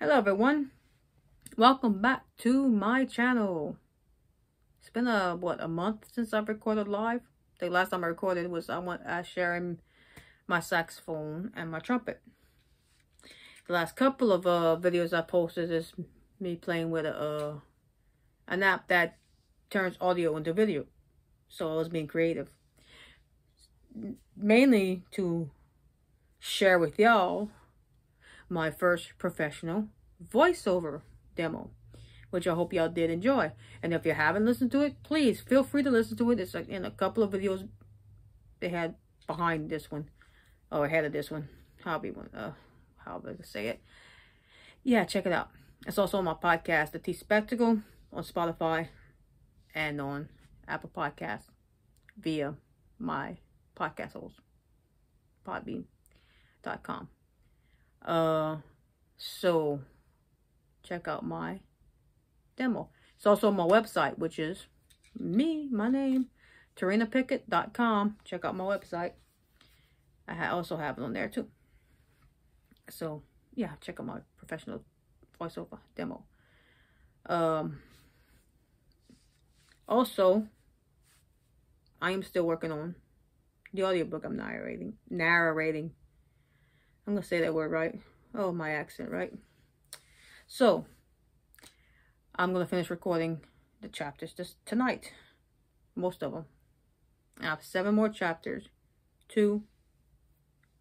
Hello everyone, welcome back to my channel. It's been a month since I've recorded live. The last time I recorded was sharing my saxophone and my trumpet. The last couple of videos I posted is me playing with an app that turns audio into video. So I was being creative, mainly to share with y'all my first professional voiceover demo, which I hope y'all did enjoy. And if you haven't listened to it, please feel free to listen to it. It's like in a couple of videos they had behind this one, or ahead of this one, however to say it. Yeah, check it out. It's also on my podcast, The T Spectacle, on Spotify and on Apple Podcasts via my podcast host, podbean.com. So check out my demo. It's also on my website, which is my name, TarinaPickett.com. Check out my website. I also have it on there too. So yeah, check out my professional voiceover demo. Also, I am still working on the audiobook I'm narrating. I'm going to say that word right. Oh, my accent, right? So, I'm going to finish recording the chapters just tonight. Most of them. I have 7 more chapters to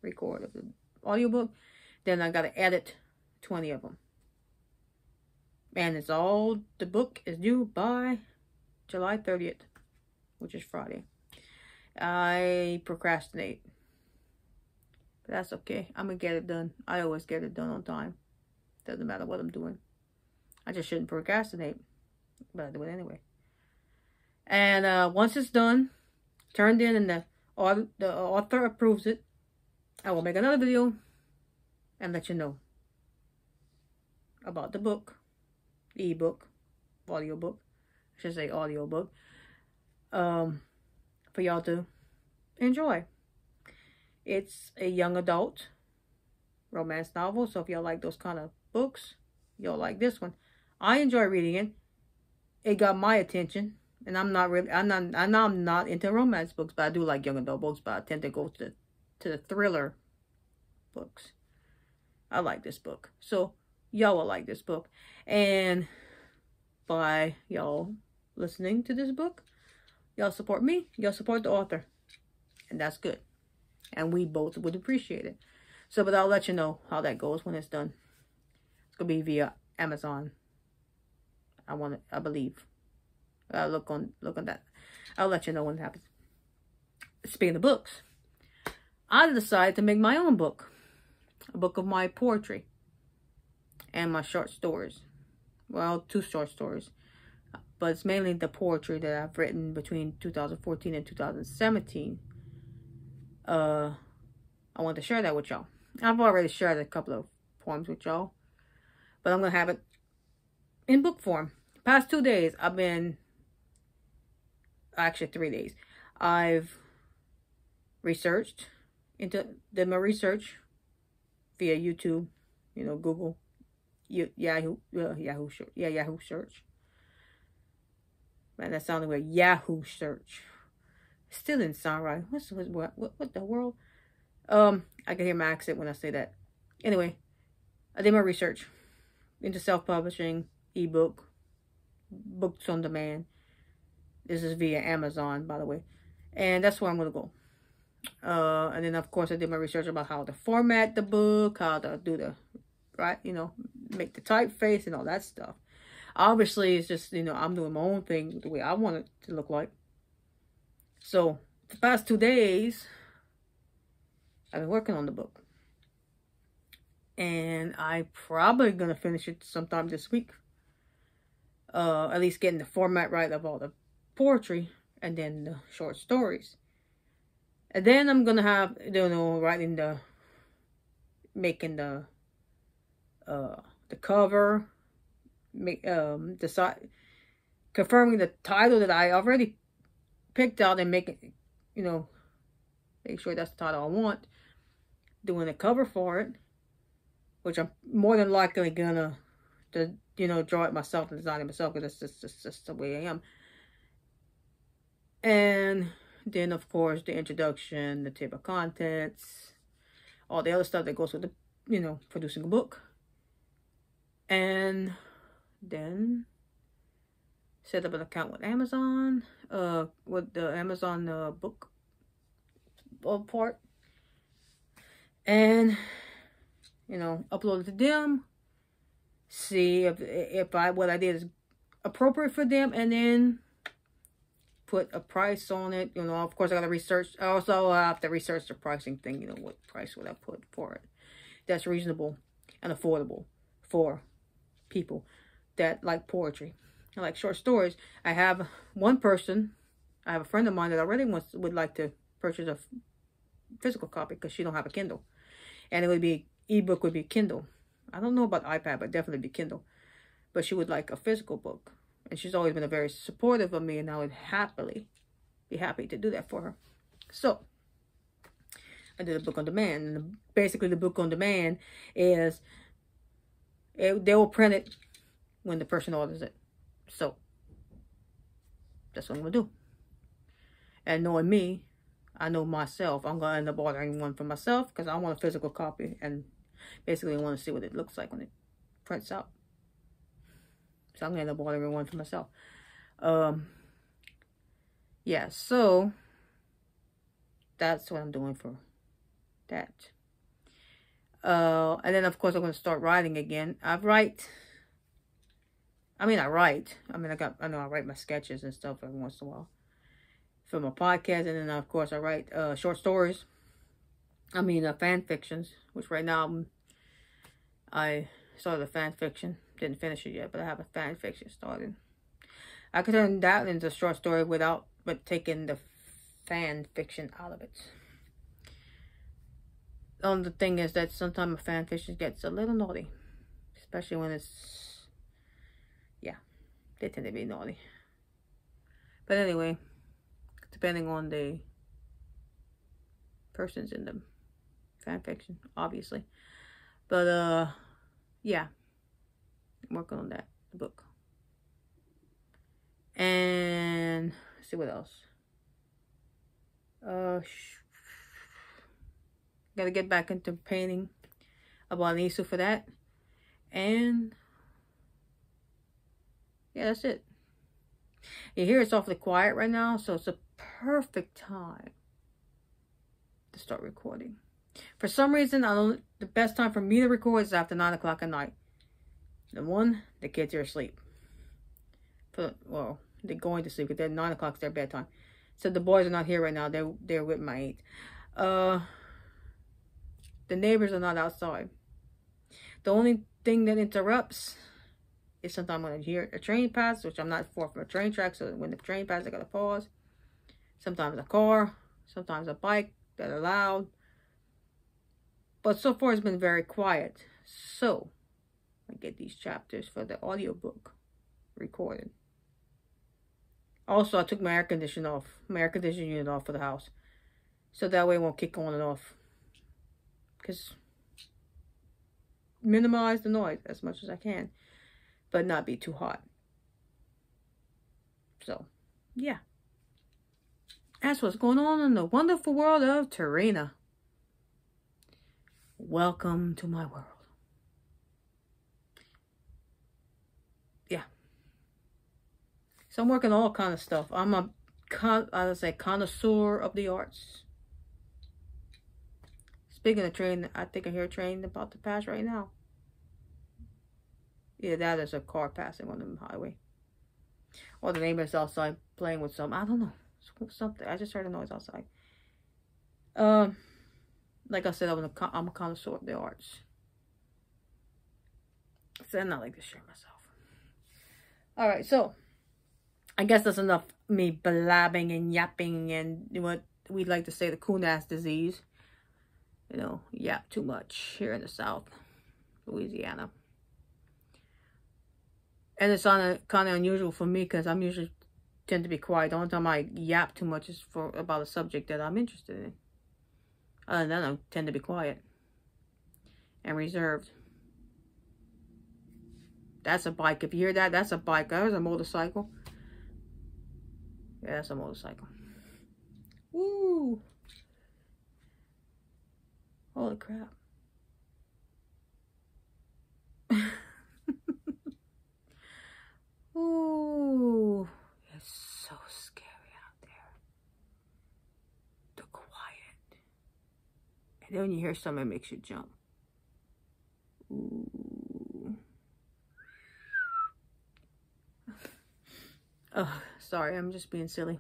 record of the audiobook. Then I got to edit 20 of them. And the book is due by July 30th, which is Friday. I procrastinate. But that's okay. I'm going to get it done. I always get it done on time. Doesn't matter what I'm doing. I just shouldn't procrastinate. But I do it anyway. And once it's done, turned in, and the author approves it, I will make another video and let you know about the book, ebook, audiobook. I should say audiobook. For y'all to enjoy. It's a young adult romance novel, so if y'all like those kind of books, you'll like this one. I enjoy reading it. It got my attention, and I'm not into romance books, but I do like young adult books, but I tend to go to the thriller books. I like this book, so y'all will like this book. And by y'all listening to this book, y'all support me, y'all support the author, and that's good. And we both would appreciate it. So, but I'll let you know how that goes when it's done. It's going to be via Amazon. I believe. Look on that. I'll let you know when it happens. Speaking of books, I decided to make my own book. A book of my poetry. And my short stories. Well, 2 short stories. But it's mainly the poetry that I've written between 2014 and 2017. I want to share that with y'all. I've already shared a couple of poems with y'all, but I'm going to have it in book form. Past 2 days, actually 3 days, I've did my research via YouTube, Google, Yahoo search. Man, that sounded like Yahoo search. Still didn't sound right. What the world? I can hear my accent when I say that. Anyway, I did my research into self-publishing, ebook, books on demand. This is via Amazon, by the way. And that's where I'm going to go. And then, of course, I did my research about how to format the book, how to do make the typeface and all that stuff. Obviously, it's just, I'm doing my own thing the way I want it to look like. So, the past 2 days, I've been working on the book. And I'm probably going to finish it sometime this week. At least getting the format right of all the poetry and then the short stories. And then I'm going to have, making the cover, confirming the title that I already picked out and make sure that's the title I want. Doing the cover for it. which I'm more than likely gonna, draw it myself and design it myself, because that's just the way I am. And then, of course, the introduction, the table of contents, all the other stuff that goes with the, producing a book. And then set up an account with Amazon, with the Amazon book part. And, upload it to them. See if what I did is appropriate for them, and then put a price on it. Of course, I gotta research. I also have to research the pricing thing. What price would I put for it that's reasonable and affordable for people that like poetry, I like short stories. I have a friend of mine that already would like to purchase a physical copy because she don't have a Kindle, and it would be ebook would be Kindle. I don't know about iPad, but definitely be Kindle. But she would like a physical book. And she's always been very supportive of me, and I would be happy to do that for her. So, I did a book on demand. And basically, the book on demand is, they will print it when the person orders it. So, that's what I'm going to do. And knowing me, I know myself, I'm going to end up ordering one for myself because I want a physical copy. And basically, I want to see what it looks like when it prints out. So I'm going to end up ordering one for myself. Yeah, so that's what I'm doing for that. And then, of course, I'm going to start writing again. I write. I know I write my sketches and stuff every once in a while for my podcast. And then, of course, I write short stories. Fan fictions, which right now I started a fan fiction. Didn't finish it yet, but I have a fan fiction started. I could turn that into a short story but taking the fan fiction out of it. The only thing is that sometimes a fan fiction gets a little naughty, especially when they tend to be naughty. But anyway, depending on the persons in the fan fiction, obviously. But yeah. I'm working on that book. And let's see what else. Gotta get back into painting a Bonisu for that. And yeah, that's it. You hear it's awfully quiet right now, so it's a perfect time to start recording. For some reason, the best time for me to record is after 9 o'clock at night. The kids are asleep. Well, they're going to sleep because they're 9 o'clock is their bedtime. So the boys are not here right now. They're with my aunt. The neighbors are not outside. The only thing that interrupts is sometimes when I hear a train pass, which I'm not far from a train track, so when the train passes, I gotta pause. Sometimes a car, sometimes a bike that are loud. But so far it's been very quiet. So I get these chapters for the audiobook recorded. Also, I took my air conditioning unit off for the house. So that way it won't kick on and off. Because minimize the noise as much as I can, but not be too hot. So, yeah. That's what's going on in the wonderful world of Tarina. Welcome to my world. Yeah. So I'm working all kind of stuff. I'm a connoisseur of the arts. Speaking of train, I think I hear a train about to pass right now. Either that or there's a car passing on the highway. Or the neighbor's outside playing with some, I don't know, something. I just heard a noise outside. Like I said, I'm a connoisseur of the arts. So I'm not like to share myself. Alright, so I guess that's enough me blabbing and yapping and what we'd like to say the coon-ass disease. You know, yap too much here in the South, Louisiana. And it's kind of unusual for me because I'm usually tend to be quiet. The only time I yap too much is about a subject that I'm interested in. Other than that, I tend to be quiet and reserved. That's a bike. If you hear that, that's a bike. That was a motorcycle. Yeah, that's a motorcycle. Woo! Holy crap. Ooh. It's so scary out there. The quiet. And then when you hear something, it makes you jump. Ooh. Oh, sorry, I'm just being silly.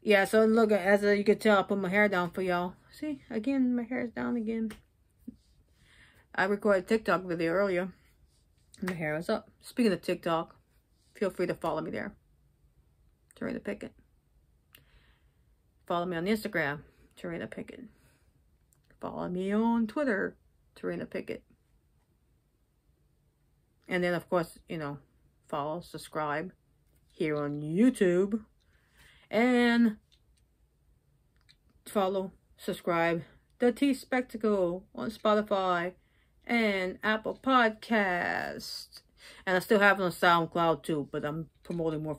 Yeah, so look, as you can tell, I put my hair down for y'all. See, again, my hair is down again. I recorded a TikTok video earlier. And my hair is up. Speaking of TikTok, feel free to follow me there. Tarina Pickett. Follow me on Instagram, Tarina Pickett. Follow me on Twitter, Tarina Pickett. And then, of course, you know, follow, subscribe here on YouTube. And follow, subscribe, The Tea Spectacle on Spotify and Apple Podcast. And I still have it on SoundCloud too, but I'm promoting more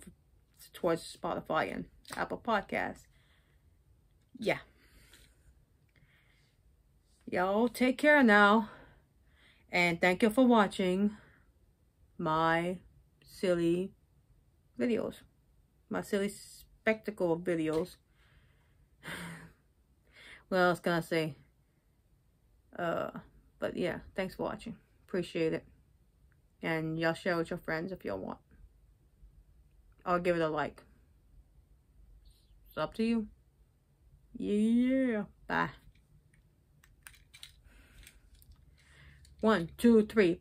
towards Spotify and Apple Podcast. Yeah. Y'all take care now. And thank you for watching my silly videos. My silly spectacle videos. Well, I was gonna say. But yeah, thanks for watching. Appreciate it. And y'all share with your friends if y'all want. Or give it a like. It's up to you. Yeah. Bye. 1, 2, 3.